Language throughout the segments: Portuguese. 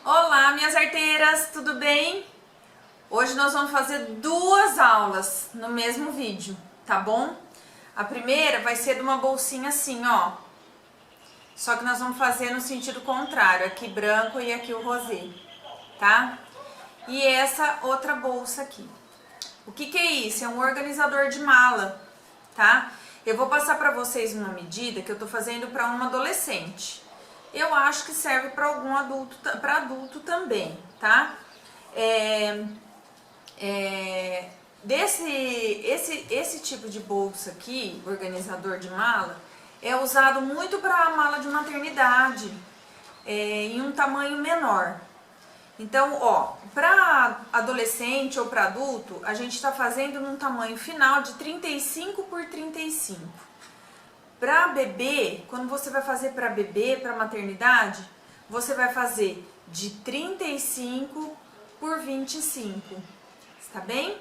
Olá, minhas arteiras, tudo bem? Hoje nós vamos fazer duas aulas no mesmo vídeo, tá bom? A primeira vai ser de uma bolsinha assim, ó. Só que nós vamos fazer no sentido contrário, aqui branco e aqui o rosé, tá? E essa outra bolsa aqui. O que é isso? É um organizador de mala, tá? Eu vou passar pra vocês uma medida que eu tô fazendo pra uma adolescente. Eu acho que serve para algum adulto, para adulto também, tá? Esse tipo de bolsa aqui, organizador de mala, é usado muito para mala de maternidade, em um tamanho menor. Então, ó, para adolescente ou para adulto, a gente está fazendo num tamanho final de 35 por 35. Para bebê, quando você vai fazer para bebê, para maternidade, você vai fazer de 35 por 25, está bem?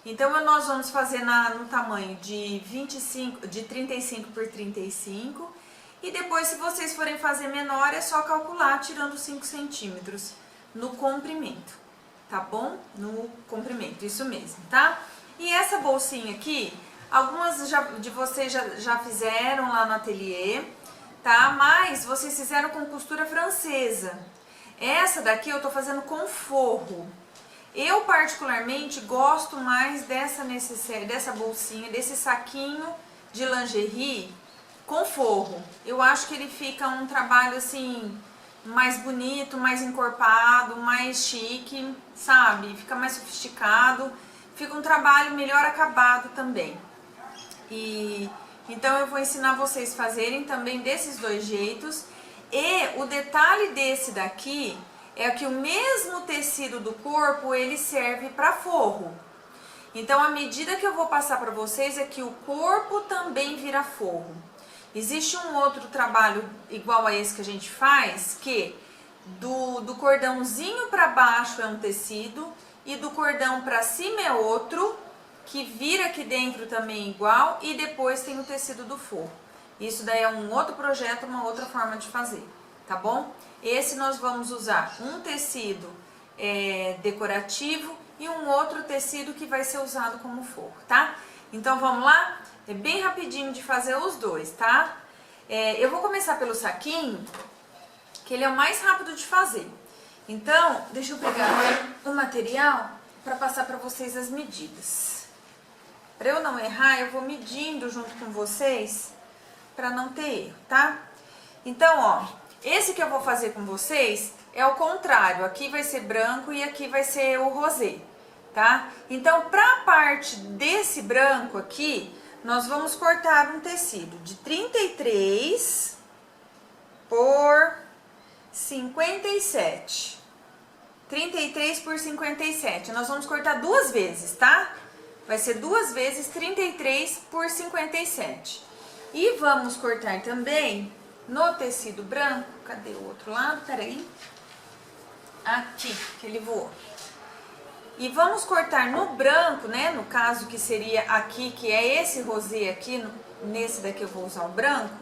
Então nós vamos fazer no tamanho de 35 por 35 e depois, se vocês forem fazer menor, é só calcular tirando 5 centímetros no comprimento, tá bom? No comprimento, isso mesmo, tá? E essa bolsinha aqui, algumas de vocês já fizeram lá no ateliê, tá? Mas vocês fizeram com costura francesa. Essa daqui eu tô fazendo com forro. Eu particularmente gosto mais dessa bolsinha, desse saquinho de lingerie com forro. Eu acho que ele fica um trabalho assim mais bonito, mais encorpado, mais chique, sabe? Fica mais sofisticado, fica um trabalho melhor acabado também. E então eu vou ensinar vocês a fazerem também desses dois jeitos. E o detalhe desse daqui é que o mesmo tecido do corpo ele serve para forro. Então a medida que eu vou passar para vocês é que o corpo também vira forro. Existe um outro trabalho igual a esse que a gente faz, que do cordãozinho para baixo é um tecido e do cordão para cima é outro, que vira aqui dentro também igual, e depois tem o tecido do forro. Isso daí é um outro projeto, uma outra forma de fazer, tá bom? Esse nós vamos usar um tecido decorativo e um outro tecido que vai ser usado como forro, tá? Então vamos lá? É bem rapidinho de fazer os dois, tá? Eu vou começar pelo saquinho, que ele é o mais rápido de fazer. Então, deixa eu pegar o material para passar para vocês as medidas. Para eu não errar, eu vou medindo junto com vocês para não ter erro, tá? Então, ó, esse que eu vou fazer com vocês é o contrário. Aqui vai ser branco e aqui vai ser o rosé, tá? Então, para a parte desse branco aqui, nós vamos cortar um tecido de 33 por 57. 33 por 57. Nós vamos cortar duas vezes, tá? Vai ser duas vezes 33 por 57. E vamos cortar também no tecido branco. Cadê o outro lado? Peraí. Aqui, que ele voou. E vamos cortar no branco, né? No caso que seria aqui, que é esse rosé aqui. Nesse daqui eu vou usar o branco.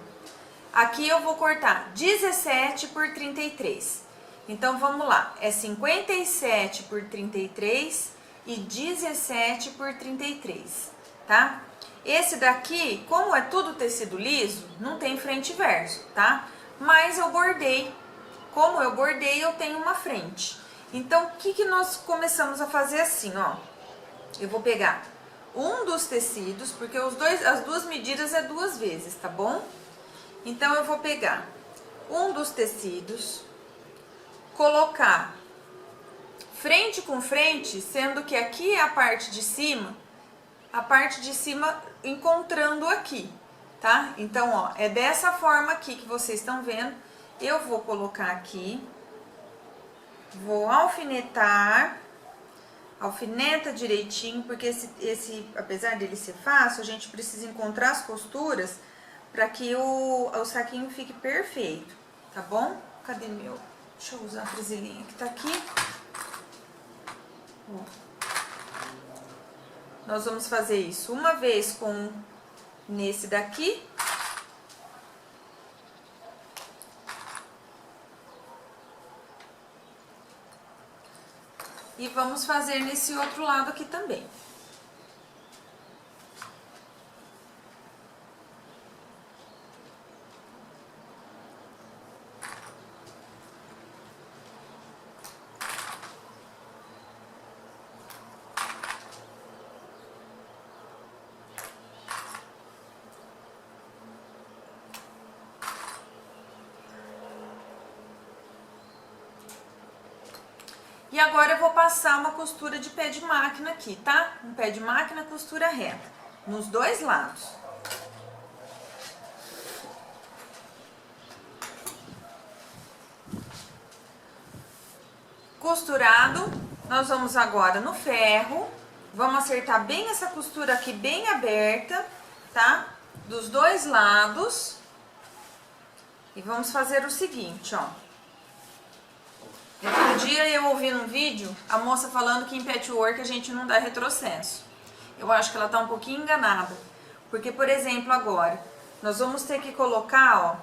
Aqui eu vou cortar 17 por 33. Então vamos lá. É 57 por 33 e 17 por 33, tá? Esse daqui, como é tudo tecido liso, não tem frente e verso, tá? Mas eu bordei. Como eu bordei, eu tenho uma frente. Então, o que nós começamos a fazer assim, ó? Eu vou pegar um dos tecidos, porque as duas medidas é duas vezes, tá bom? Então, eu vou pegar um dos tecidos, colocar frente com frente, sendo que aqui é a parte de cima encontrando aqui, tá? Então, ó, é dessa forma aqui que vocês estão vendo. Eu vou colocar aqui, vou alfinetar, alfineta direitinho, porque apesar dele ser fácil, a gente precisa encontrar as costuras para que o saquinho fique perfeito, tá bom? Cadê meu? Deixa eu usar a presilhinha que tá aqui. Nós vamos fazer isso uma vez nesse daqui. E vamos fazer nesse outro lado aqui também. E agora eu vou passar uma costura de pé de máquina aqui, tá? Um pé de máquina, costura reta, nos dois lados. Costurado, nós vamos agora no ferro, vamos acertar bem essa costura aqui bem aberta, tá? Dos dois lados. E vamos fazer o seguinte, ó. Outro dia eu ouvi num vídeo a moça falando que em patchwork a gente não dá retrocesso. Eu acho que ela tá um pouquinho enganada. Porque, por exemplo, agora, nós vamos ter que colocar, ó,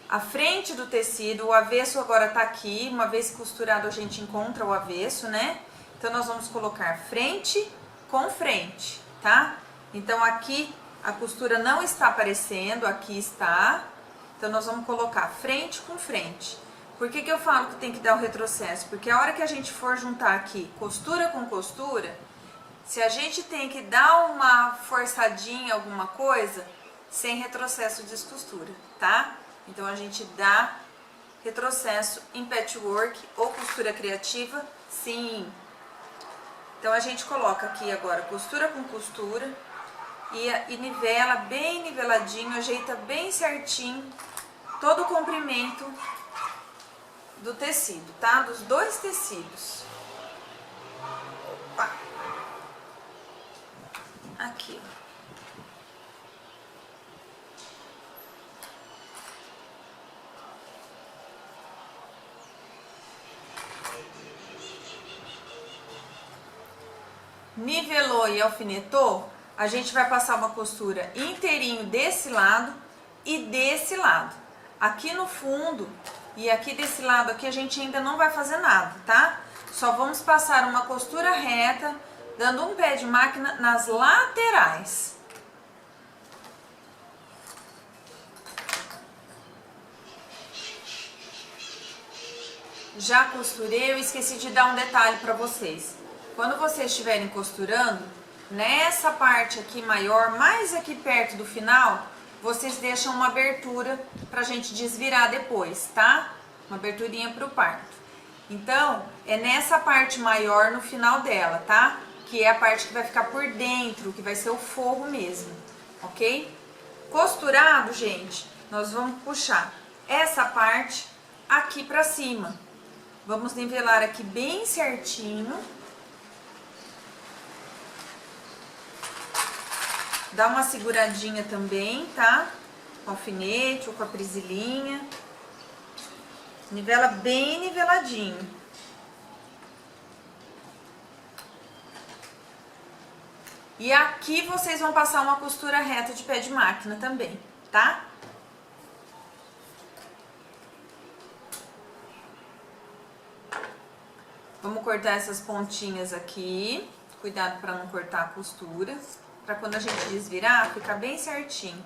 a frente do tecido, o avesso agora tá aqui. Uma vez costurado a gente encontra o avesso, né? Então nós vamos colocar frente com frente, tá? Então aqui a costura não está aparecendo, aqui está. Então nós vamos colocar frente com frente. Por que eu falo que tem que dar o retrocesso? Porque a hora que a gente for juntar aqui costura com costura, se a gente tem que dar uma forçadinha, alguma coisa, sem retrocesso descostura, tá? Então a gente dá retrocesso em patchwork ou costura criativa, sim. Então a gente coloca aqui agora costura com costura e nivela bem niveladinho, ajeita bem certinho todo o comprimento do tecido, tá? Dos dois tecidos. Opa. Aqui, ó. Nivelou e alfinetou, a gente vai passar uma costura inteirinho desse lado e desse lado. Aqui no fundo e aqui desse lado aqui a gente ainda não vai fazer nada, tá? Só vamos passar uma costura reta, dando um pé de máquina nas laterais. Já costurei, eu esqueci de dar um detalhe para vocês. Quando vocês estiverem costurando, nessa parte aqui maior, mais aqui perto do final, vocês deixam uma abertura pra gente desvirar depois, tá? Uma aberturinha pro parto. Então, é nessa parte maior no final dela, tá? Que é a parte que vai ficar por dentro, que vai ser o forro mesmo, ok? Costurado, gente, nós vamos puxar essa parte aqui pra cima. Vamos nivelar aqui bem certinho. Dá uma seguradinha também, tá? Com alfinete ou com a prisilinha. Nivela bem niveladinho. E aqui vocês vão passar uma costura reta de pé de máquina também, tá? Vamos cortar essas pontinhas aqui. Cuidado para não cortar a costura. Para quando a gente desvirar, ficar bem certinho.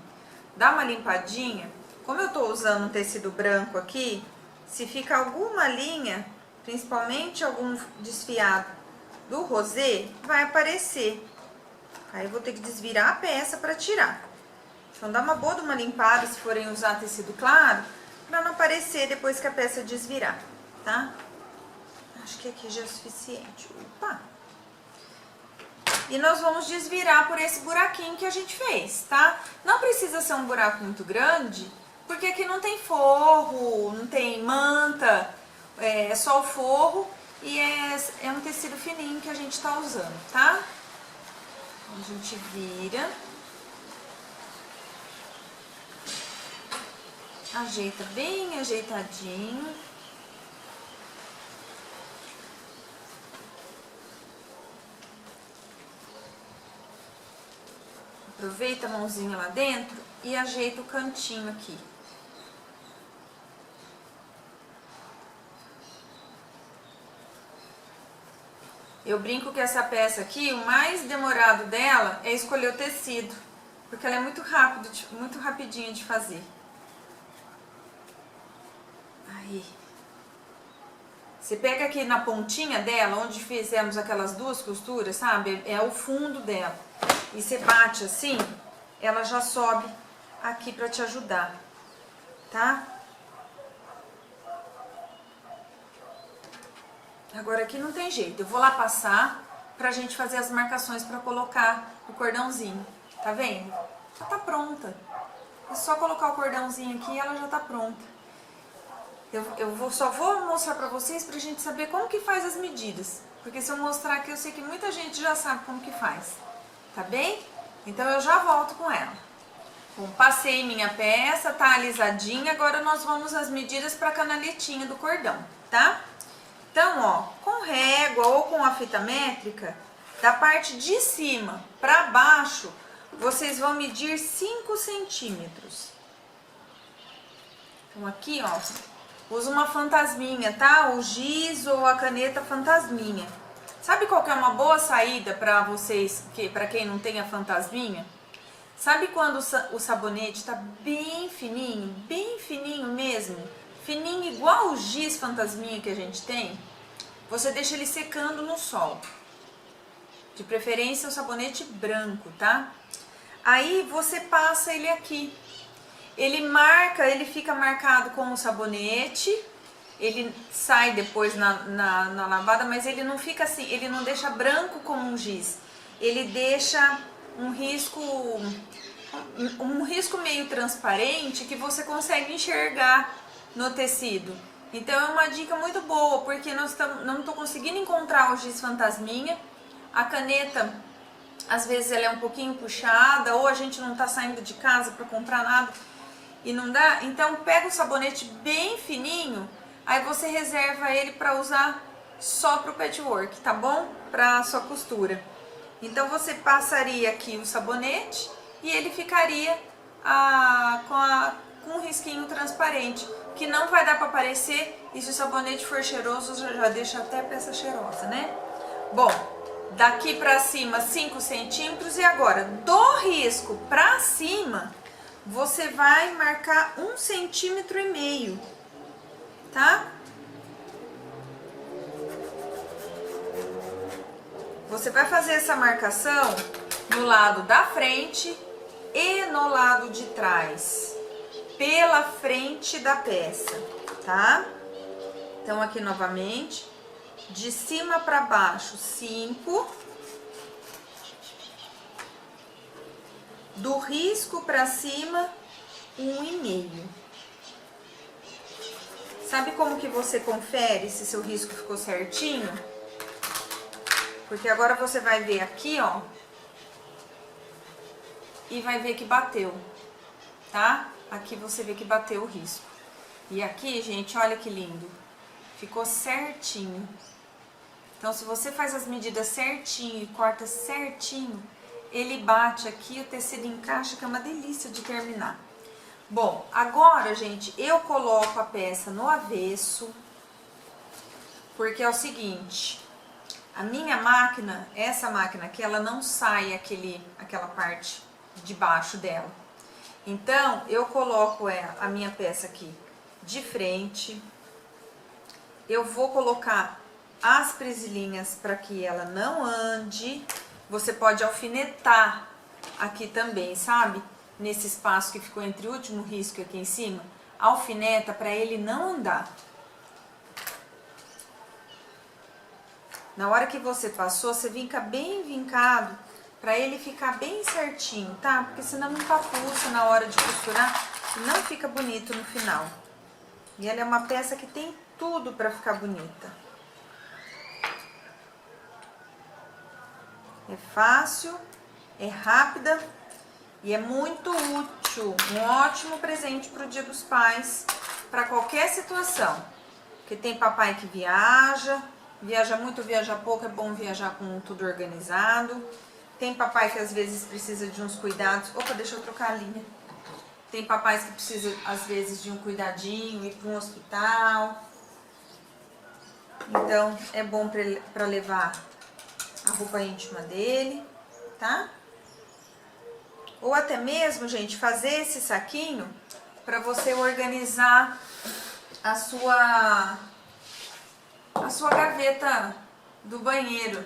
Dá uma limpadinha. Como eu tô usando um tecido branco aqui, se fica alguma linha, principalmente algum desfiado do rosê, vai aparecer. Aí eu vou ter que desvirar a peça para tirar. Então dá uma boa de uma limpada se forem usar tecido claro, para não aparecer depois que a peça desvirar, tá? Acho que aqui já é suficiente. Opa! E nós vamos desvirar por esse buraquinho que a gente fez, tá? Não precisa ser um buraco muito grande, porque aqui não tem forro, não tem manta, é só o forro e é um tecido fininho que a gente tá usando, tá? A gente vira, ajeita bem ajeitadinho. Aproveita a mãozinha lá dentro e ajeita o cantinho aqui. Eu brinco que essa peça aqui, o mais demorado dela é escolher o tecido, porque ela é muito rápido, muito rapidinha de fazer. Aí. Você pega aqui na pontinha dela, onde fizemos aquelas duas costuras, sabe? É o fundo dela. E você bate assim, ela já sobe aqui pra te ajudar, tá? Agora aqui não tem jeito, eu vou lá passar pra gente fazer as marcações pra colocar o cordãozinho, tá vendo? Já tá pronta. É só colocar o cordãozinho aqui e ela já tá pronta. Só vou mostrar pra vocês pra gente saber como que faz as medidas. Porque se eu mostrar aqui, eu sei que muita gente já sabe como que faz. Tá bem? Então eu já volto com ela. Bom, passei minha peça, tá alisadinha. Agora nós vamos às medidas pra canaletinha do cordão, tá? Então, ó, com régua ou com a fita métrica, da parte de cima pra baixo, vocês vão medir 5 centímetros. Então aqui, ó, usa uma fantasminha, tá? O giz ou a caneta fantasminha. Sabe qual que é uma boa saída pra vocês, pra quem não tem a fantasminha? Sabe quando o sabonete tá bem fininho mesmo? Fininho igual o giz fantasminha que a gente tem? Você deixa ele secando no sol. De preferência o sabonete branco, tá? Aí você passa ele aqui. Ele fica marcado com o sabonete, ele sai depois na lavada, mas ele não fica assim, ele não deixa branco como um giz. Ele deixa um risco meio transparente que você consegue enxergar no tecido. Então é uma dica muito boa, porque não estou conseguindo encontrar o giz fantasminha. A caneta, às vezes ela é um pouquinho puxada, ou a gente não está saindo de casa para comprar nada e não dá. Então pega o sabonete bem fininho, aí você reserva ele para usar só para o patchwork, tá bom? Para sua costura. Então você passaria aqui o sabonete e ele ficaria com um risquinho transparente, que não vai dar para aparecer, e se o sabonete for cheiroso, já deixa até a peça cheirosa, né? Bom, daqui para cima 5 centímetros, e agora do risco para cima, você vai marcar 1,5 centímetros, tá? Você vai fazer essa marcação no lado da frente e no lado de trás, pela frente da peça, tá? Então aqui novamente, de cima para baixo 5, do risco para cima 1,5. Sabe como que você confere se seu risco ficou certinho? Porque agora você vai ver aqui, ó, e vai ver que bateu, tá? Aqui você vê que bateu o risco. E aqui, gente, olha que lindo. Ficou certinho. Então, se você faz as medidas certinho e corta certinho, ele bate aqui, o tecido encaixa, que é uma delícia de terminar. Bom, agora, gente, eu coloco a peça no avesso, porque é o seguinte, a minha máquina, essa máquina aqui, ela não sai aquela parte de baixo dela. Então, eu coloco a minha peça aqui de frente. Eu vou colocar as presilhinhas para que ela não ande. Você pode alfinetar aqui também, sabe? Nesse espaço que ficou entre o último risco aqui em cima. Alfineta para ele não andar. Na hora que você passou, você vinca bem vincado, para ele ficar bem certinho, tá? Porque senão não papuça na hora de costurar e não fica bonito no final. E ela é uma peça que tem tudo para ficar bonita. É fácil, é rápida e é muito útil. Um ótimo presente para o Dia dos Pais, para qualquer situação. Porque tem papai que viaja muito, viaja pouco, é bom viajar com tudo organizado. Tem papai que às vezes precisa de uns cuidados. Opa, deixa eu trocar a linha. Tem papais que precisam às vezes de um cuidadinho, ir para um hospital. Então é bom para levar a roupa íntima dele, tá? Ou até mesmo, gente, fazer esse saquinho para você organizar a sua gaveta do banheiro,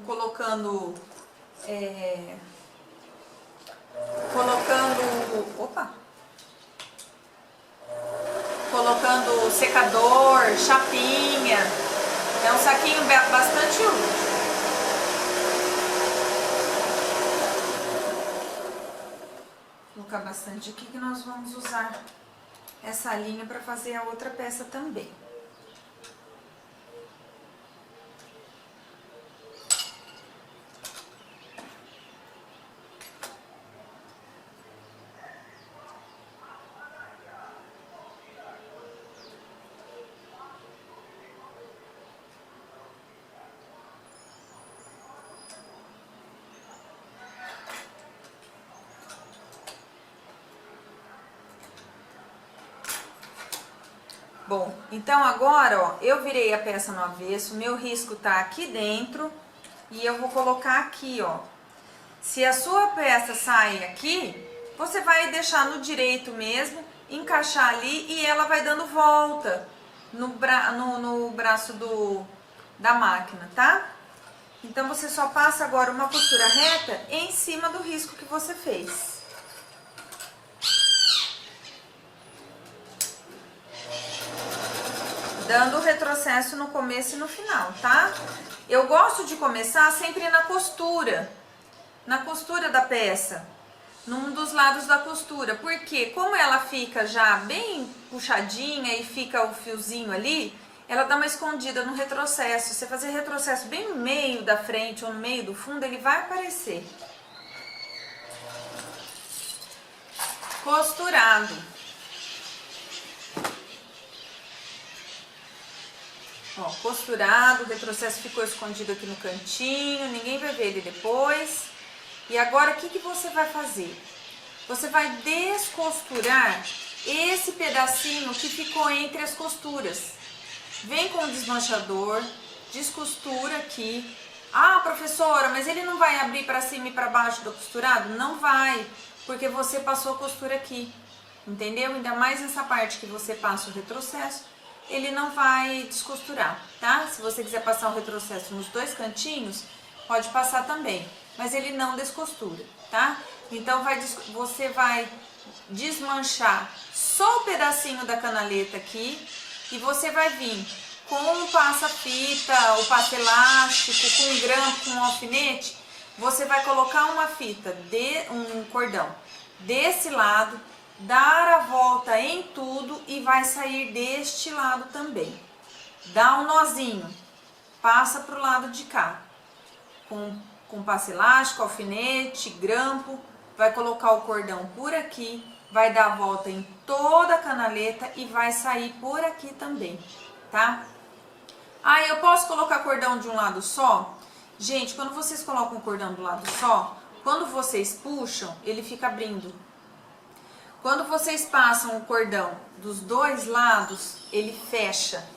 colocando secador, chapinha. É um saquinho bastante útil. Vou colocar bastante aqui que nós vamos usar essa linha para fazer a outra peça também. Bom, então agora, ó, eu virei a peça no avesso, meu risco tá aqui dentro e eu vou colocar aqui, ó. Se a sua peça sai aqui, você vai deixar no direito mesmo, encaixar ali e ela vai dando volta no braço da máquina, tá? Então você só passa agora uma costura reta em cima do risco que você fez. Dando retrocesso no começo e no final, tá? Eu gosto de começar sempre na costura da peça, num dos lados da costura, porque como ela fica já bem puxadinha e fica o fiozinho ali, ela dá uma escondida no retrocesso. Você fazer retrocesso bem no meio da frente ou no meio do fundo, ele vai aparecer. Costurado. Ó, costurado, o retrocesso ficou escondido aqui no cantinho, ninguém vai ver ele depois. E agora o que você vai fazer? Você vai descosturar esse pedacinho que ficou entre as costuras. Vem com o desmanchador, descostura aqui. Ah, professora, mas ele não vai abrir para cima e para baixo do costurado? Não vai, porque você passou a costura aqui, entendeu? Ainda mais nessa parte que você passa o retrocesso, ele não vai descosturar, tá? Se você quiser passar o retrocesso nos dois cantinhos, pode passar também, mas ele não descostura, tá? Então você vai desmanchar só o pedacinho da canaleta aqui e você vai vir com o passa-fita, o passa-elástico, com um grampo, com um alfinete, você vai colocar uma fita, um cordão desse lado, dar a volta em tudo e vai sair deste lado também. Dá um nozinho, passa para o lado de cá, com passa elástico, alfinete, grampo, vai colocar o cordão por aqui, vai dar a volta em toda a canaleta e vai sair por aqui também, tá? Ah, eu posso colocar cordão de um lado só? Gente, quando vocês colocam o cordão do lado só, quando vocês puxam, ele fica abrindo. Quando vocês passam o cordão dos dois lados, ele fecha,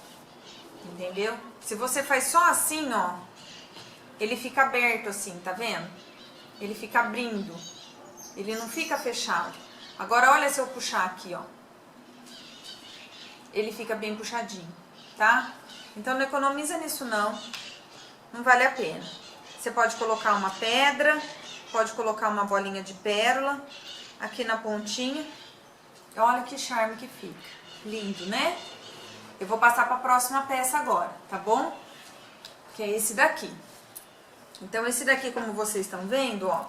entendeu? Se você faz só assim, ó, ele fica aberto assim, tá vendo? Ele fica abrindo, ele não fica fechado. Agora olha se eu puxar aqui, ó, ele fica bem puxadinho, tá? Então não economiza nisso não vale a pena. Você pode colocar uma pedra, pode colocar uma bolinha de pérola aqui na pontinha. Olha que charme que fica. Lindo, né? Eu vou passar para a próxima peça agora, tá bom? Que é esse daqui. Então esse daqui, como vocês estão vendo, ó,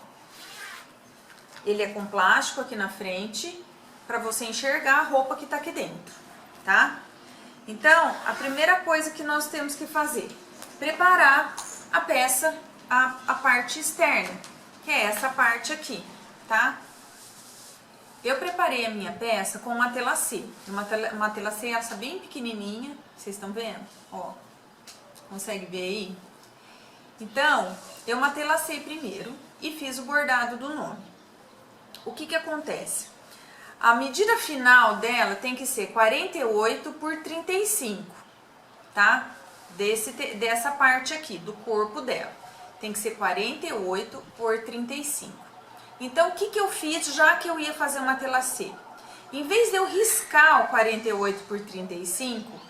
ele é com plástico aqui na frente, para você enxergar a roupa que tá aqui dentro, tá? Então, a primeira coisa que nós temos que fazer, preparar a peça, a parte externa, que é essa parte aqui, tá? Eu preparei a minha peça com uma telacê, uma telacê essa bem pequenininha, vocês estão vendo? Ó, consegue ver aí? Então, eu matelacei primeiro e fiz o bordado do nome. O que que acontece? A medida final dela tem que ser 48 por 35, tá? Dessa parte aqui, do corpo dela. tem que ser 48 por 35. Então, o que eu fiz, já que eu ia fazer uma tela C? Em vez de eu riscar o 48 por 35,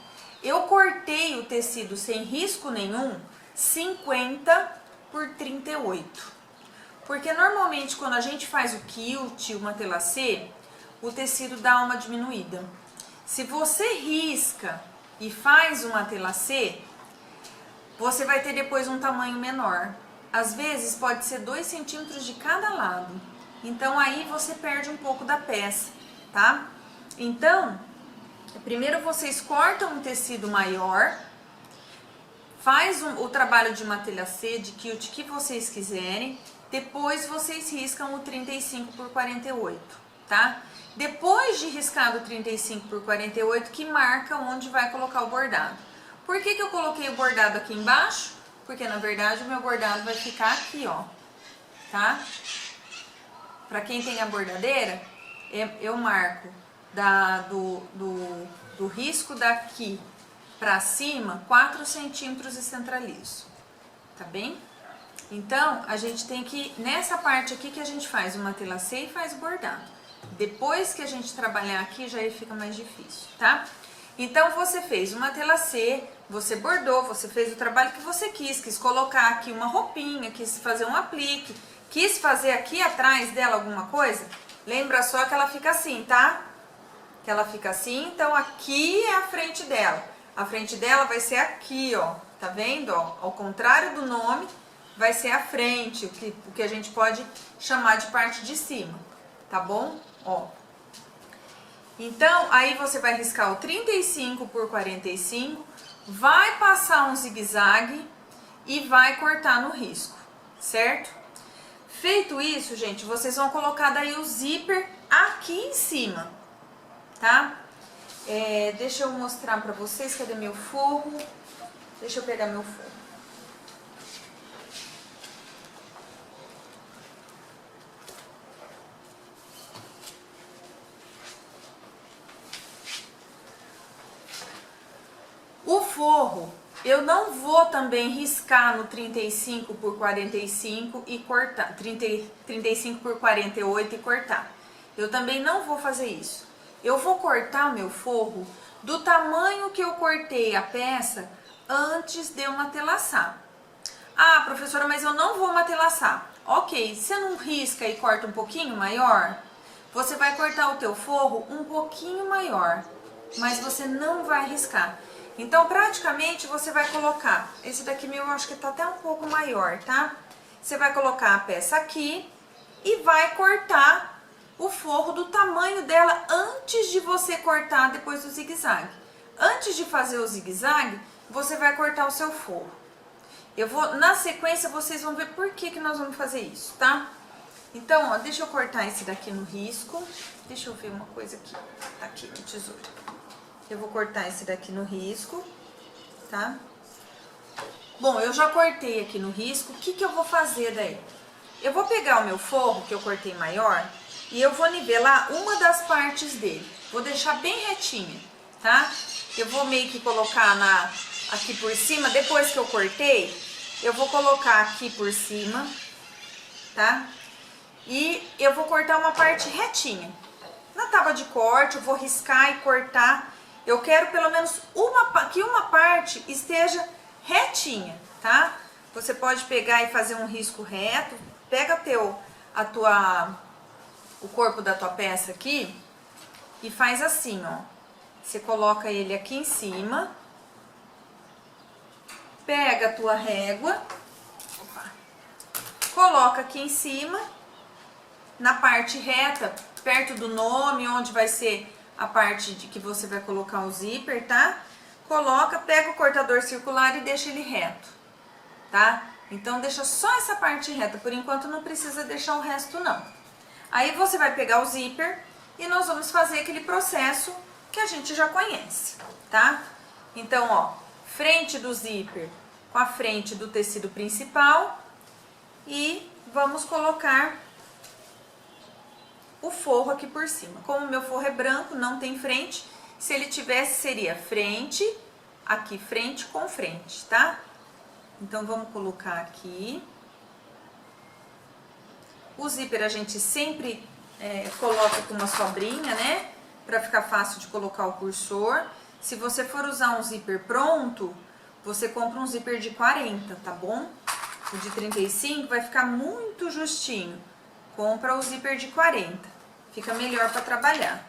eu cortei o tecido sem risco nenhum, 50 por 38. Porque normalmente quando a gente faz o quilt, uma tela C, o tecido dá uma diminuída. Se você risca e faz uma tela C, você vai ter depois um tamanho menor. Às vezes pode ser 2 centímetros de cada lado. Então aí você perde um pouco da peça, tá? Então, primeiro vocês cortam um tecido maior, faz o trabalho de uma telha C, de quilt que vocês quiserem, depois vocês riscam o 35 por 48, tá? Depois de riscado o 35 por 48, que marca onde vai colocar o bordado. Por que eu coloquei o bordado aqui embaixo? Porque na verdade o meu bordado vai ficar aqui, ó, tá? Pra quem tem a bordadeira, eu marco do risco daqui pra cima 4 centímetros e centralizo, tá bem? Então, a gente tem que, nessa parte aqui que a gente faz uma tela C e faz o bordado. Depois que a gente trabalhar aqui, já fica mais difícil, tá? Então, você fez uma tela C, você bordou, você fez o trabalho que você quis colocar aqui uma roupinha, quis fazer um aplique, quis fazer aqui atrás dela alguma coisa, lembra só que ela fica assim, tá? Que ela fica assim, então aqui é a frente dela. A frente dela vai ser aqui, ó, tá vendo? Ó, ao contrário do nome, vai ser a frente, o que a gente pode chamar de parte de cima, tá bom? Ó. Então, aí você vai riscar o 35 por 45, vai passar um zigue-zague e vai cortar no risco, certo? Feito isso, gente, vocês vão colocar daí o zíper aqui em cima, tá? Deixa eu mostrar pra vocês, cadê meu forro? Deixa eu pegar meu forro. O forro, eu não vou também riscar no 35 por 45 e cortar, 35 por 48 e cortar. Eu também não vou fazer isso. Eu vou cortar o meu forro do tamanho que eu cortei a peça antes de eu matelaçar. Ah, professora, mas eu não vou matelaçar. Ok, você não risca e corta um pouquinho maior? Você vai cortar o teu forro um pouquinho maior, mas você não vai riscar. Então, praticamente, você vai colocar, esse daqui meu eu acho que tá até um pouco maior, tá? Você vai colocar a peça aqui e vai cortar o forro do tamanho dela antes de você cortar depois do zigue-zague. Antes de fazer o zigue-zague, você vai cortar o seu forro. Eu vou, na sequência, vocês vão ver por que nós vamos fazer isso, tá? Então, ó, deixa eu cortar esse daqui no risco. Deixa eu ver uma coisa aqui, tá aqui no tesouro. Eu vou cortar esse daqui no risco, tá? Bom, eu já cortei aqui no risco, o que eu vou fazer daí? Eu vou pegar o meu forro, que eu cortei maior, e eu vou nivelar uma das partes dele. Vou deixar bem retinha, tá? Eu vou meio que colocar aqui por cima, depois que eu cortei, eu vou colocar aqui por cima, tá? E eu vou cortar uma parte retinha. Na tábua de corte, eu vou riscar e cortar. Eu quero pelo menos que uma parte esteja retinha, tá? Você pode pegar e fazer um risco reto. Pega o corpo da tua peça aqui e faz assim, ó. Você coloca ele aqui em cima. Pega a tua régua. Opa, coloca aqui em cima, na parte reta, perto do nome, onde vai ser a parte de que você vai colocar o zíper, tá? Coloca, pega o cortador circular e deixa ele reto, tá? Então, deixa só essa parte reta, por enquanto não precisa deixar o resto, não. Aí, você vai pegar o zíper e nós vamos fazer aquele processo que a gente já conhece, tá? Então, ó, frente do zíper com a frente do tecido principal e vamos colocar o forro aqui por cima. Como o meu forro é branco, não tem frente, se ele tivesse seria frente, aqui frente com frente, tá? Então, vamos colocar aqui. O zíper a gente sempre coloca com uma sobrinha, né? Pra ficar fácil de colocar o cursor. Se você for usar um zíper pronto, você compra um zíper de 40, tá bom? O de 35 vai ficar muito justinho. Compra o zíper de 40, fica melhor para trabalhar.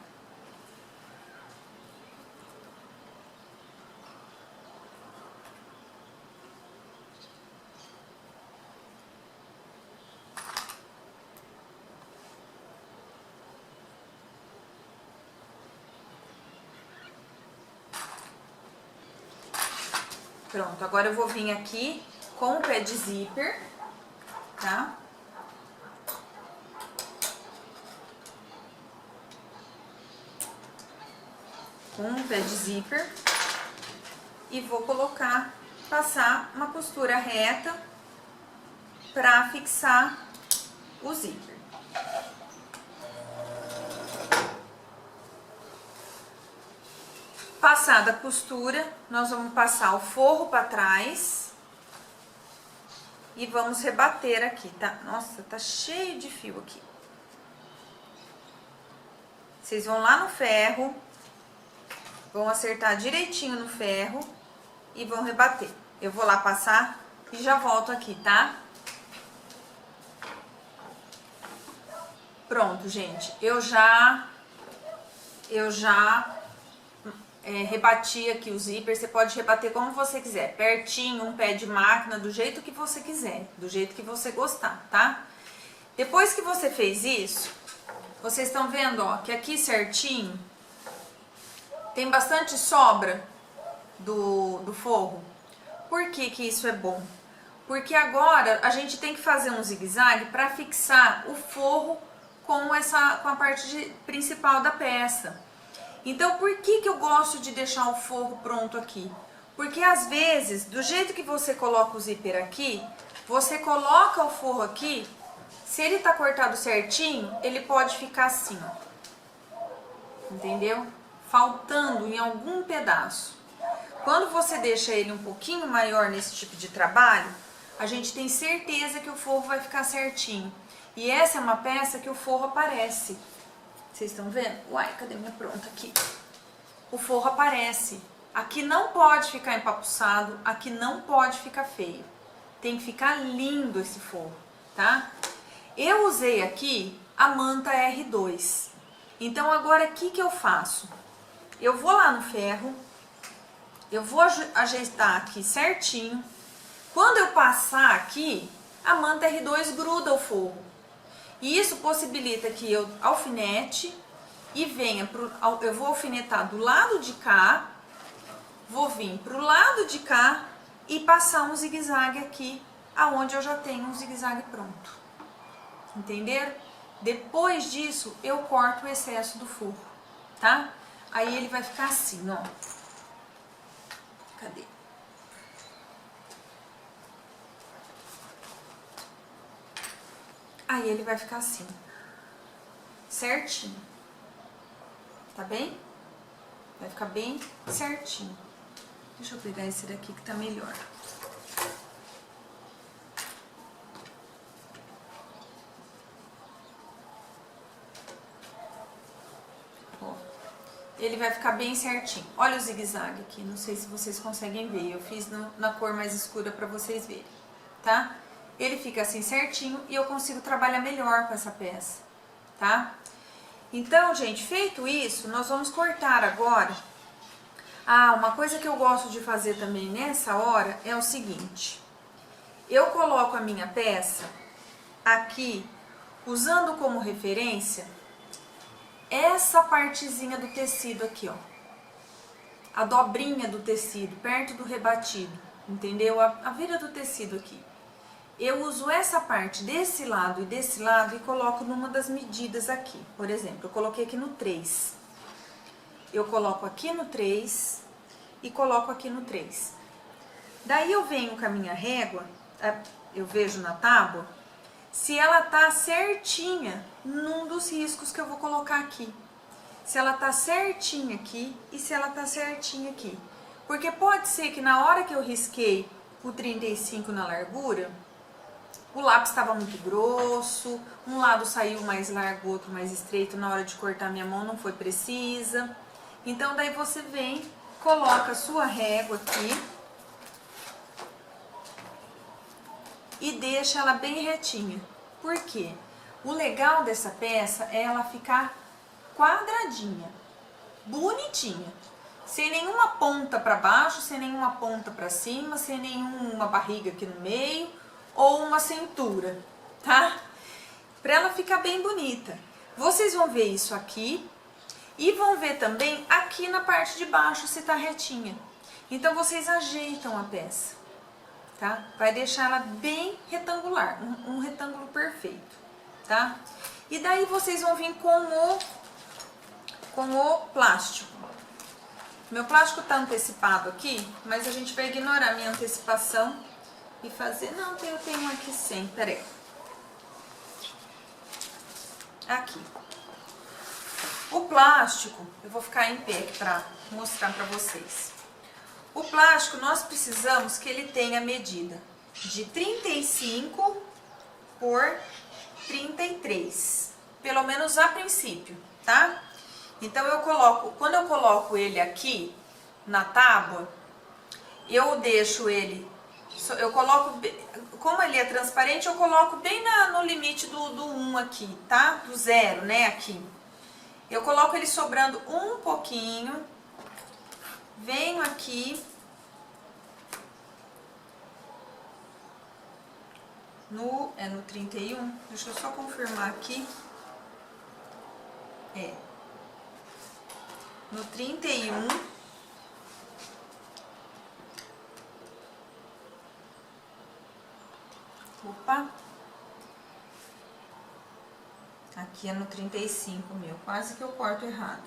Pronto, agora eu vou vir aqui com o pé de zíper, tá? Com o pé de zíper e vou colocar, passar uma costura reta pra fixar o zíper. Passada a costura, nós vamos passar o forro para trás e vamos rebater aqui, tá? Nossa, tá cheio de fio aqui. Vocês vão lá no ferro, vão acertar direitinho no ferro e vão rebater. Eu vou lá passar e já volto aqui, tá? Pronto, gente, eu já rebati aqui o zíper. Você pode rebater como você quiser, pertinho, um pé de máquina, do jeito que você quiser, do jeito que você gostar, tá? Depois que você fez isso, vocês estão vendo, ó, que aqui certinho tem bastante sobra do forro. Por que que isso é bom? Porque agora a gente tem que fazer um zigue-zague para fixar o forro com a parte principal da peça. Então, por que que eu gosto de deixar o forro pronto aqui? Porque às vezes, do jeito que você coloca o zíper aqui, você coloca o forro aqui, se ele tá cortado certinho, ele pode ficar assim, ó. Entendeu? Faltando em algum pedaço. Quando você deixa ele um pouquinho maior nesse tipo de trabalho, a gente tem certeza que o forro vai ficar certinho. E essa é uma peça que o forro aparece. Vocês estão vendo? Uai, cadê minha pronta aqui? O forro aparece. Aqui não pode ficar empapuçado, aqui não pode ficar feio. Tem que ficar lindo esse forro, tá? Eu usei aqui a manta R2. Então agora o que que eu faço? Eu vou lá no ferro, eu vou ajeitar aqui certinho. Quando eu passar aqui, a manta R2 gruda o forro. E isso possibilita que eu alfinete e venha eu vou alfinetar do lado de cá, vou vir pro lado de cá e passar um zigue-zague aqui, aonde eu já tenho um zigue-zague pronto. Entenderam? Depois disso, eu corto o excesso do forro, tá? Aí ele vai ficar assim, ó. Cadê? Aí ele vai ficar assim, certinho, tá bem? Vai ficar bem certinho. Deixa eu pegar esse daqui que tá melhor. Ó, ele vai ficar bem certinho. Olha o zigue-zague aqui, não sei se vocês conseguem ver. Eu fiz na cor mais escura pra vocês verem, tá? Ele fica assim certinho e eu consigo trabalhar melhor com essa peça, tá? Então, gente, feito isso, nós vamos cortar agora. Ah, uma coisa que eu gosto de fazer também nessa hora é o seguinte. Eu coloco a minha peça aqui, usando como referência essa partezinha do tecido aqui, ó. A dobrinha do tecido, perto do rebatido, entendeu? A vira do tecido aqui. Eu uso essa parte desse lado e desse lado e coloco numa das medidas aqui. Por exemplo, eu coloquei aqui no 3. Eu coloco aqui no 3 e coloco aqui no 3. Daí eu venho com a minha régua, eu vejo na tábua, se ela tá certinha num dos riscos que eu vou colocar aqui. Se ela tá certinha aqui e se ela tá certinha aqui. Porque pode ser que na hora que eu risquei o 35 na largura, o lápis estava muito grosso, um lado saiu mais largo, outro mais estreito, na hora de cortar minha mão não foi precisa. Então daí você vem, coloca a sua régua aqui e deixa ela bem retinha. Por quê? O legal dessa peça é ela ficar quadradinha, bonitinha, sem nenhuma ponta para baixo, sem nenhuma ponta para cima, sem nenhuma barriga aqui no meio ou uma cintura, tá? Para ela ficar bem bonita. Vocês vão ver isso aqui e vão ver também aqui na parte de baixo se tá retinha. Então vocês ajeitam a peça, tá? Vai deixar ela bem retangular, um retângulo perfeito, tá? E daí vocês vão vir com o plástico. Meu plástico tá antecipado aqui, mas a gente vai ignorar a minha antecipação e fazer... Não, eu tenho um aqui sem, peraí. Aqui. O plástico, eu vou ficar em pé aqui pra mostrar pra vocês. O plástico, nós precisamos que ele tenha medida de 35 por 33, pelo menos a princípio, tá? Então quando eu coloco ele aqui na tábua, eu deixo ele, como ele é transparente, eu coloco bem no limite do 1 aqui, tá? Do 0, né, aqui. Eu coloco ele sobrando um pouquinho, venho aqui no 31, deixa eu só confirmar aqui, no 31, opa, aqui é no 35 meu, quase que eu corto errado,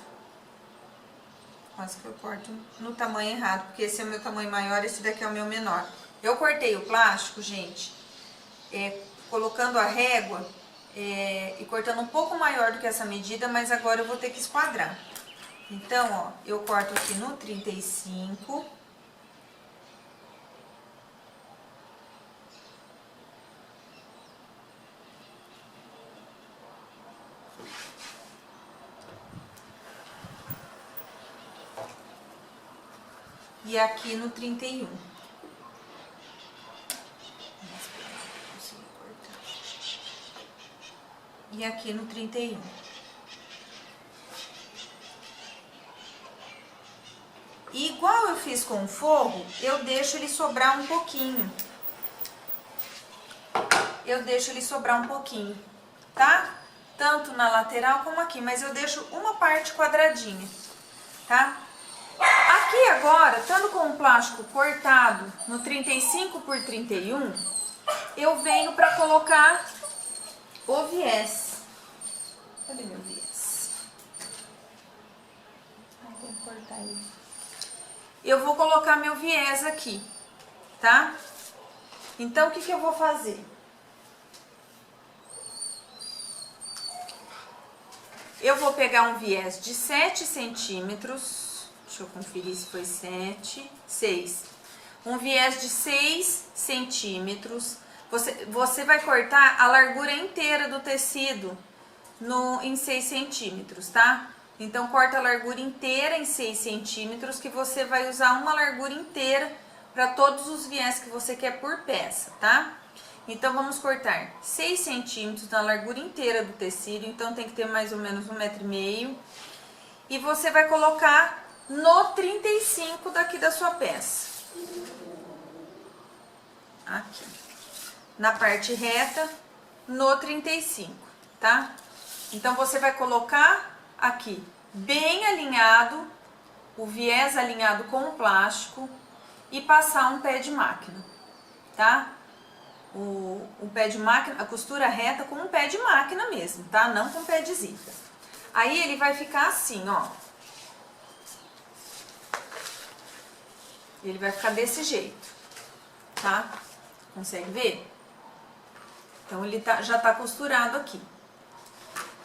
quase que eu corto no tamanho errado, porque esse é o meu tamanho maior, esse daqui é o meu menor. Eu cortei o plástico, gente, colocando a régua e cortando um pouco maior do que essa medida, mas agora eu vou ter que esquadrar. Então, ó, eu corto aqui no 35. E aqui no 31. E aqui no 31. E igual eu fiz com o forro, eu deixo ele sobrar um pouquinho. Eu deixo ele sobrar um pouquinho, tá? Tanto na lateral como aqui, mas eu deixo uma parte quadradinha, tá? Aqui agora, estando com o plástico cortado no 35 por 31, eu venho para colocar o viés. Cadê meu viés? Vou cortar ele. Eu vou colocar meu viés aqui, tá? Então, o que eu vou fazer? Eu vou pegar um viés de 7 centímetros, deixa eu conferir se foi 6. Um viés de 6 centímetros. Você vai cortar a largura inteira do tecido em 6 centímetros, tá? Então, corta a largura inteira em 6 centímetros, que você vai usar uma largura inteira para todos os viés que você quer por peça, tá? Então, vamos cortar 6 centímetros na largura inteira do tecido, então tem que ter mais ou menos 1,5 m. E você vai colocar no 35 daqui da sua peça. Aqui. Na parte reta, no 35, tá? Então, você vai colocar aqui, bem alinhado, o viés alinhado com o plástico e passar um pé de máquina, tá? O pé de máquina, a costura reta com um pé de máquina mesmo, tá? Não com pé de zica. Aí ele vai ficar assim, ó. Ele vai ficar desse jeito, tá? Consegue ver? Então ele já tá costurado aqui.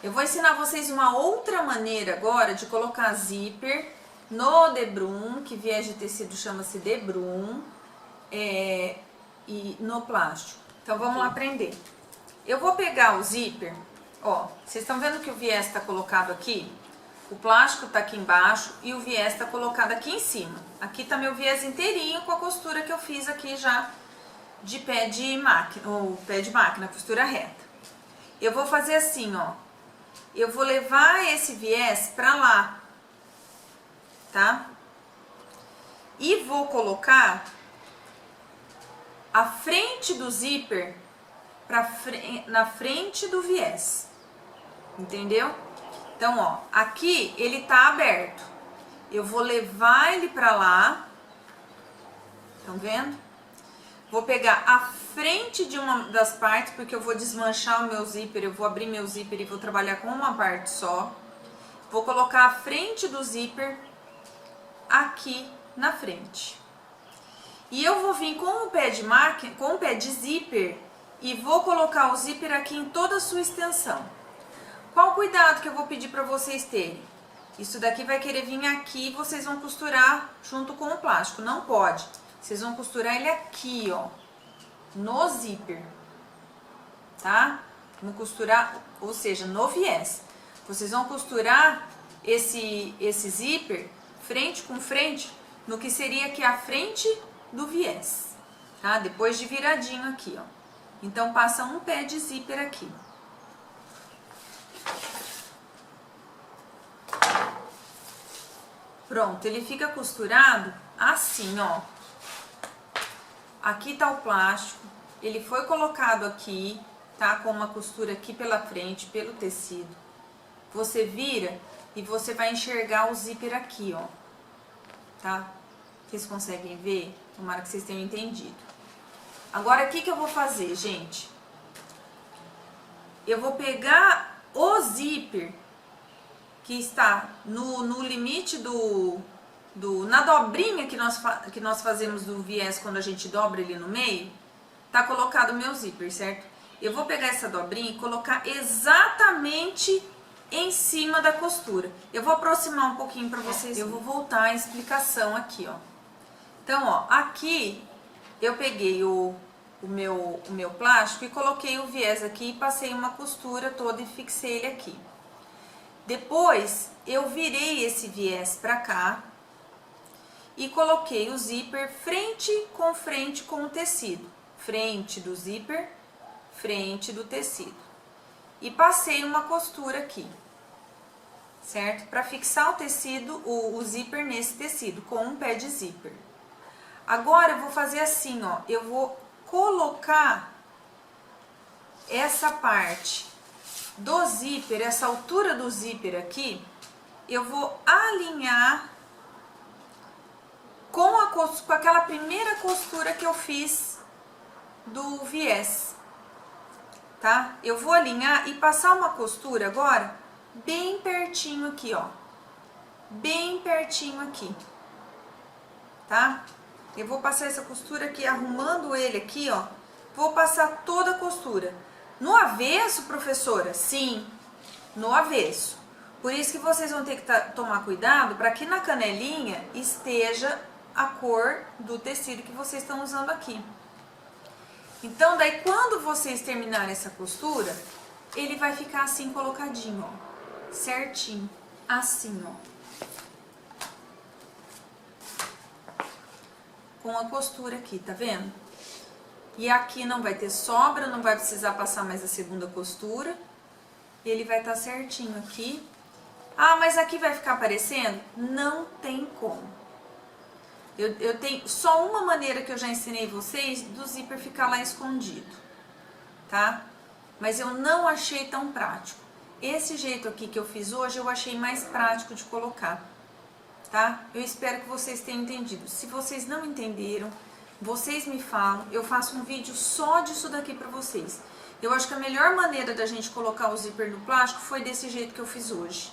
Eu vou ensinar vocês uma outra maneira agora de colocar zíper no debrum, que viés de tecido chama-se debrum, e no plástico. Então vamos lá aprender. Eu vou pegar o zíper, ó, vocês estão vendo que o viés está colocado aqui? O plástico tá aqui embaixo e o viés tá colocado aqui em cima. Aqui tá meu viés inteirinho com a costura que eu fiz aqui já de pé de máquina, ou pé de máquina, costura reta. Eu vou fazer assim, ó. Eu vou levar esse viés pra lá, tá? E vou colocar a frente do zíper na frente do viés, entendeu? Então, ó, aqui ele tá aberto. Eu vou levar ele pra lá. Estão vendo? Vou pegar a frente de uma das partes, porque eu vou desmanchar o meu zíper. Eu vou abrir meu zíper e vou trabalhar com uma parte só. Vou colocar a frente do zíper aqui na frente. E eu vou vir com o pé de máquina, com o pé de zíper, e vou colocar o zíper aqui em toda a sua extensão. Qual o cuidado que eu vou pedir para vocês terem? Isso daqui vai querer vir aqui e vocês vão costurar junto com o plástico. Não pode. Vocês vão costurar ele aqui, ó, no zíper, tá? Vão costurar, ou seja, no viés. Vocês vão costurar esse zíper frente com frente no que seria aqui a frente do viés, tá? Depois de viradinho aqui, ó. Então passa um pé de zíper aqui. Pronto, ele fica costurado assim, ó. Aqui tá o plástico, ele foi colocado aqui, tá? Com uma costura aqui pela frente, pelo tecido. Você vira e você vai enxergar o zíper aqui, ó. Tá? Vocês conseguem ver? Tomara que vocês tenham entendido. Agora, o que eu vou fazer, gente? Eu vou pegar o zíper que está no limite na dobrinha que nós fazemos do viés quando a gente dobra ele no meio, tá colocado o meu zíper, certo? Eu vou pegar essa dobrinha e colocar exatamente em cima da costura. Eu vou aproximar um pouquinho para vocês. Eu vou voltar a explicação aqui, ó. Então, ó, aqui eu peguei o meu plástico e coloquei o viés aqui e passei uma costura toda e fixei ele aqui. Depois, eu virei esse viés pra cá e coloquei o zíper frente com o tecido. Frente do zíper, frente do tecido. E passei uma costura aqui, certo? Para fixar o tecido, o zíper nesse tecido, com um pé de zíper. Agora, eu vou fazer assim, ó. Eu vou colocar essa parte do zíper, essa altura do zíper aqui, eu vou alinhar com aquela primeira costura que eu fiz do viés, tá? Eu vou alinhar e passar uma costura agora bem pertinho aqui, ó, bem pertinho aqui, tá? Eu vou passar essa costura aqui, arrumando ele aqui, ó, vou passar toda a costura. No avesso, professora? Sim, no avesso. Por isso que vocês vão ter que tomar cuidado para que na canelinha esteja a cor do tecido que vocês estão usando aqui. Então, daí quando vocês terminarem essa costura, ele vai ficar assim colocadinho, ó, certinho, assim, ó. Com a costura aqui, tá vendo? E aqui não vai ter sobra, não vai precisar passar mais a segunda costura. Ele vai estar certinho aqui. Ah, mas aqui vai ficar aparecendo? Não tem como. Eu tenho só uma maneira que eu já ensinei vocês do zíper ficar lá escondido, tá? Mas eu não achei tão prático. Esse jeito aqui que eu fiz hoje, eu achei mais prático de colocar, tá? Eu espero que vocês tenham entendido. Se vocês não entenderam, vocês me falam, eu faço um vídeo só disso daqui pra vocês. Eu acho que a melhor maneira da gente colocar o zíper no plástico foi desse jeito que eu fiz hoje.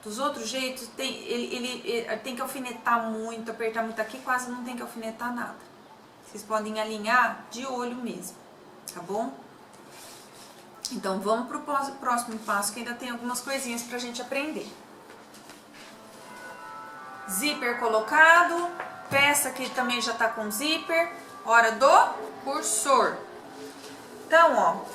Dos outros jeitos, ele tem que alfinetar muito, apertar muito aqui, quase não tem que alfinetar nada. Vocês podem alinhar de olho mesmo, tá bom? Então, vamos pro próximo passo, que ainda tem algumas coisinhas pra gente aprender. Zíper colocado, peça que também já tá com zíper, hora do cursor. Então, ó,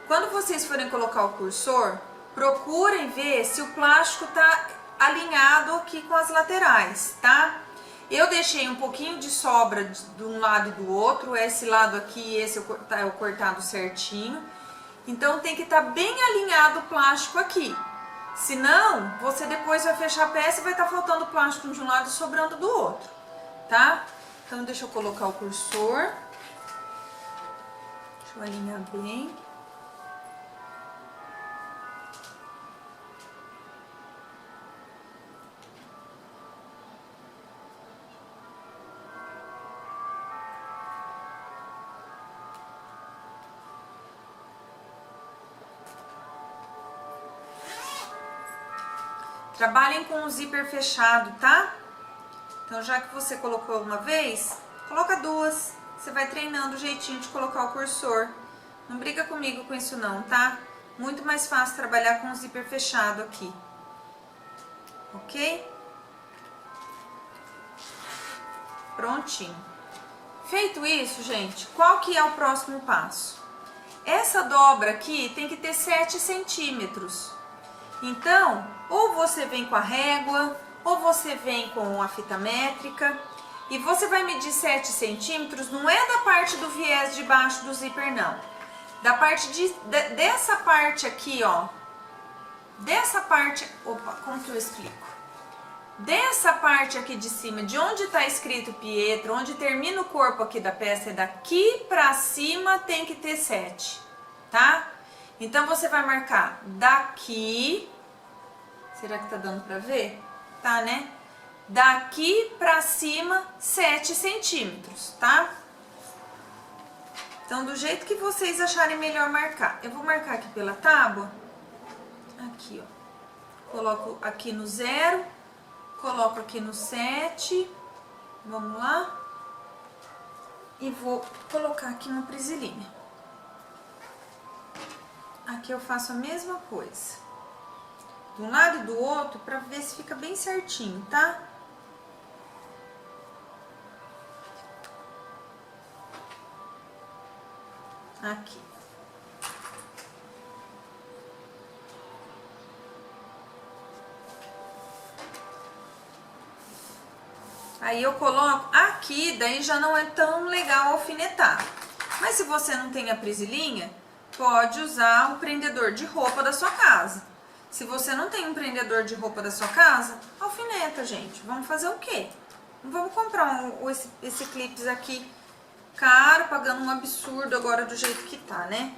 quando vocês forem colocar o cursor, procurem ver se o plástico tá alinhado aqui com as laterais, tá? Eu deixei um pouquinho de sobra de um lado e do outro, esse lado aqui, esse é o cortado certinho. Então tem que estar bem alinhado o plástico aqui. Senão, você depois vai fechar a peça e vai estar faltando plástico de um lado e sobrando do outro, tá? Então deixa eu colocar o cursor. Deixa eu alinhar bem. Trabalhem com o zíper fechado, tá? Então, já que você colocou uma vez, coloca duas. Você vai treinando o jeitinho de colocar o cursor. Não briga comigo com isso não, tá? Muito mais fácil trabalhar com o zíper fechado aqui. Ok? Prontinho. Feito isso, gente, qual que é o próximo passo? Essa dobra aqui tem que ter 7 centímetros. Então, ou você vem com a régua, ou você vem com a fita métrica, e você vai medir 7 centímetros, não é da parte do viés de baixo do zíper, não. Da parte dessa parte aqui, ó. Dessa parte, opa, como que eu explico? Dessa parte aqui de cima, de onde tá escrito Pietro, onde termina o corpo aqui da peça, é daqui pra cima tem que ter 7, tá? Então, você vai marcar daqui, será que tá dando pra ver? Tá, né? Daqui pra cima, 7 centímetros, tá? Então, do jeito que vocês acharem melhor marcar. Eu vou marcar aqui pela tábua. Aqui, ó. Coloco aqui no 0, coloco aqui no 7. Vamos lá. E vou colocar aqui uma prisilinha. Aqui eu faço a mesma coisa. De um lado e do outro, pra ver se fica bem certinho, tá? Aqui. Aí eu coloco aqui, daí já não é tão legal alfinetar. Mas se você não tem a prisilinha, pode usar o prendedor de roupa da sua casa. Se você não tem um prendedor de roupa da sua casa, alfineta, gente. Vamos fazer o quê? Não vamos comprar esse clips aqui caro, pagando um absurdo agora do jeito que tá, né?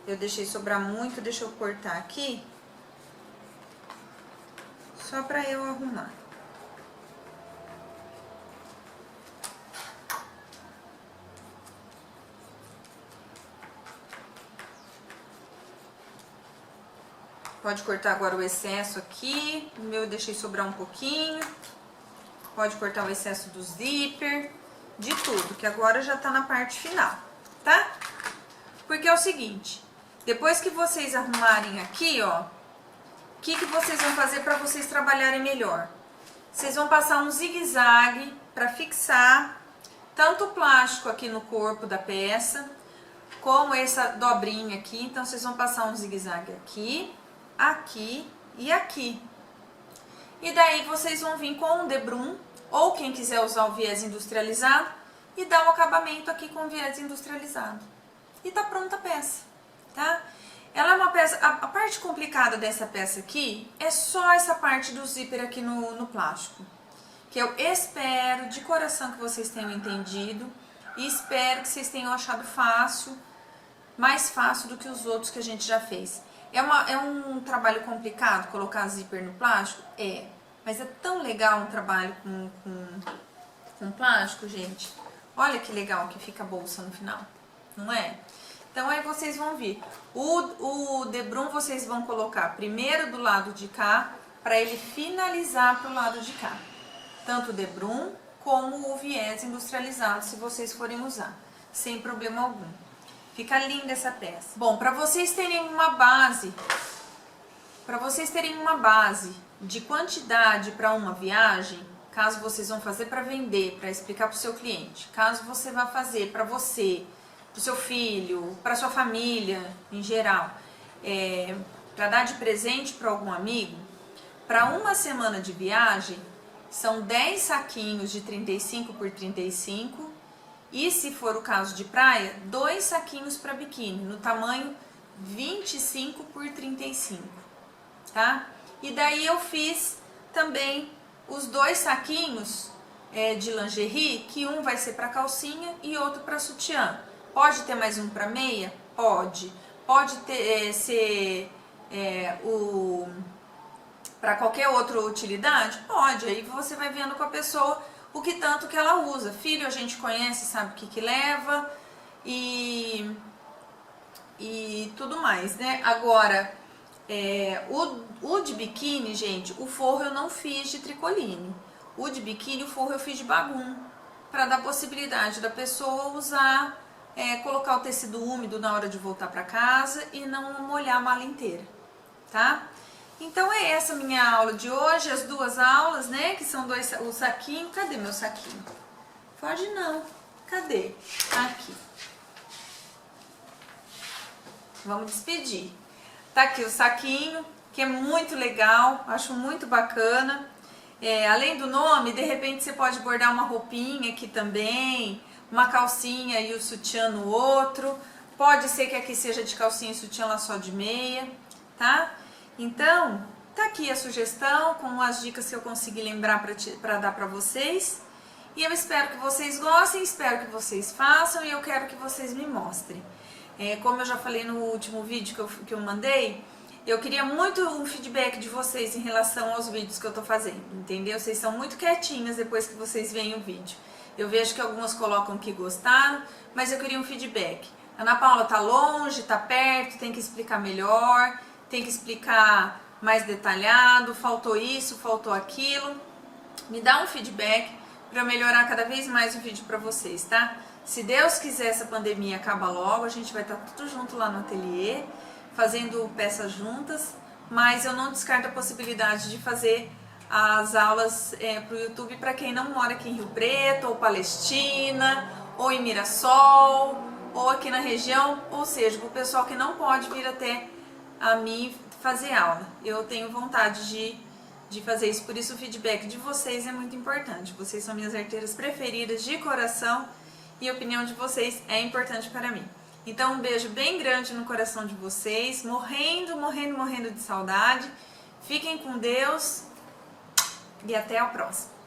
Eu deixei sobrar muito, deixa eu cortar aqui. Só pra eu arrumar. Pode cortar agora o excesso aqui. O meu eu deixei sobrar um pouquinho. Pode cortar o excesso do zíper. De tudo, que agora já tá na parte final, tá? Porque é o seguinte, depois que vocês arrumarem aqui, ó, o que vocês vão fazer para vocês trabalharem melhor? Vocês vão passar um zigue-zague para fixar tanto o plástico aqui no corpo da peça, como essa dobrinha aqui. Então, vocês vão passar um zigue-zague aqui, aqui e aqui. E daí, vocês vão vir com um debrum, ou quem quiser usar o viés industrializado, e dar um acabamento aqui com o viés industrializado. E tá pronta a peça, tá? Ela é uma peça, a parte complicada dessa peça aqui é só essa parte do zíper aqui no plástico. Que eu espero de coração que vocês tenham entendido e espero que vocês tenham achado fácil, mais fácil do que os outros que a gente já fez. É um trabalho complicado colocar zíper no plástico? É. Mas é tão legal um trabalho com plástico, gente. Olha que legal que fica a bolsa no final, não é? Então aí vocês vão vir. O debrum vocês vão colocar primeiro do lado de cá, para ele finalizar pro lado de cá. Tanto o debrum como o viés industrializado, se vocês forem usar, sem problema algum. Fica linda essa peça. Bom, para vocês terem uma base, de quantidade para uma viagem, caso vocês vão fazer para vender, para explicar para o seu cliente, caso você vá fazer para você, pro seu filho, para sua família em geral, para dar de presente para algum amigo, para uma semana de viagem, são 10 saquinhos de 35 por 35 e, se for o caso de praia, 2 saquinhos para biquíni, no tamanho 25 por 35, tá? E daí eu fiz também os 2 saquinhos de lingerie, que um vai ser para calcinha e outro para sutiã. Pode ter mais um para meia? Pode. Pode ter, ser para qualquer outra utilidade? Pode. Aí você vai vendo com a pessoa o que tanto que ela usa. Filho a gente conhece, sabe o que leva e tudo mais, né? Agora, o de biquíni, gente, o forro eu não fiz de tricoline. O de biquíni, o forro eu fiz de bagum, para dar possibilidade da pessoa usar, colocar o tecido úmido na hora de voltar para casa e não molhar a mala inteira, tá? Então é essa minha aula de hoje, as 2 aulas, né, que são o saquinho. Cadê meu saquinho? Pode não. Cadê? Aqui. Vamos despedir. Tá aqui o saquinho, que é muito legal, acho muito bacana. Além do nome, de repente você pode bordar uma roupinha aqui também, uma calcinha e o sutiã no outro. Pode ser que aqui seja de calcinha e sutiã lá só de meia, tá? Então, tá aqui a sugestão com as dicas que eu consegui lembrar para dar para vocês. E eu espero que vocês gostem, espero que vocês façam e eu quero que vocês me mostrem. Como eu já falei no último vídeo que eu mandei, eu queria muito um feedback de vocês em relação aos vídeos que eu tô fazendo, entendeu? Vocês são muito quietinhas depois que vocês veem o vídeo. Eu vejo que algumas colocam que gostaram, mas eu queria um feedback. Ana Paula tá longe, tá perto, tem que explicar melhor, tem que explicar mais detalhado, faltou isso, faltou aquilo. Me dá um feedback para melhorar cada vez mais o vídeo para vocês, tá? Se Deus quiser, essa pandemia acaba logo, a gente vai estar tudo junto lá no ateliê, fazendo peças juntas, mas eu não descarto a possibilidade de fazer as aulas para o YouTube para quem não mora aqui em Rio Preto, ou Palestina, ou em Mirassol, ou aqui na região, ou seja, para o pessoal que não pode vir até a mim fazer aula. Eu tenho vontade de fazer isso, por isso o feedback de vocês é muito importante. Vocês são minhas arteiras preferidas de coração e a opinião de vocês é importante para mim. Então um beijo bem grande no coração de vocês, morrendo de saudade. Fiquem com Deus e até a próxima.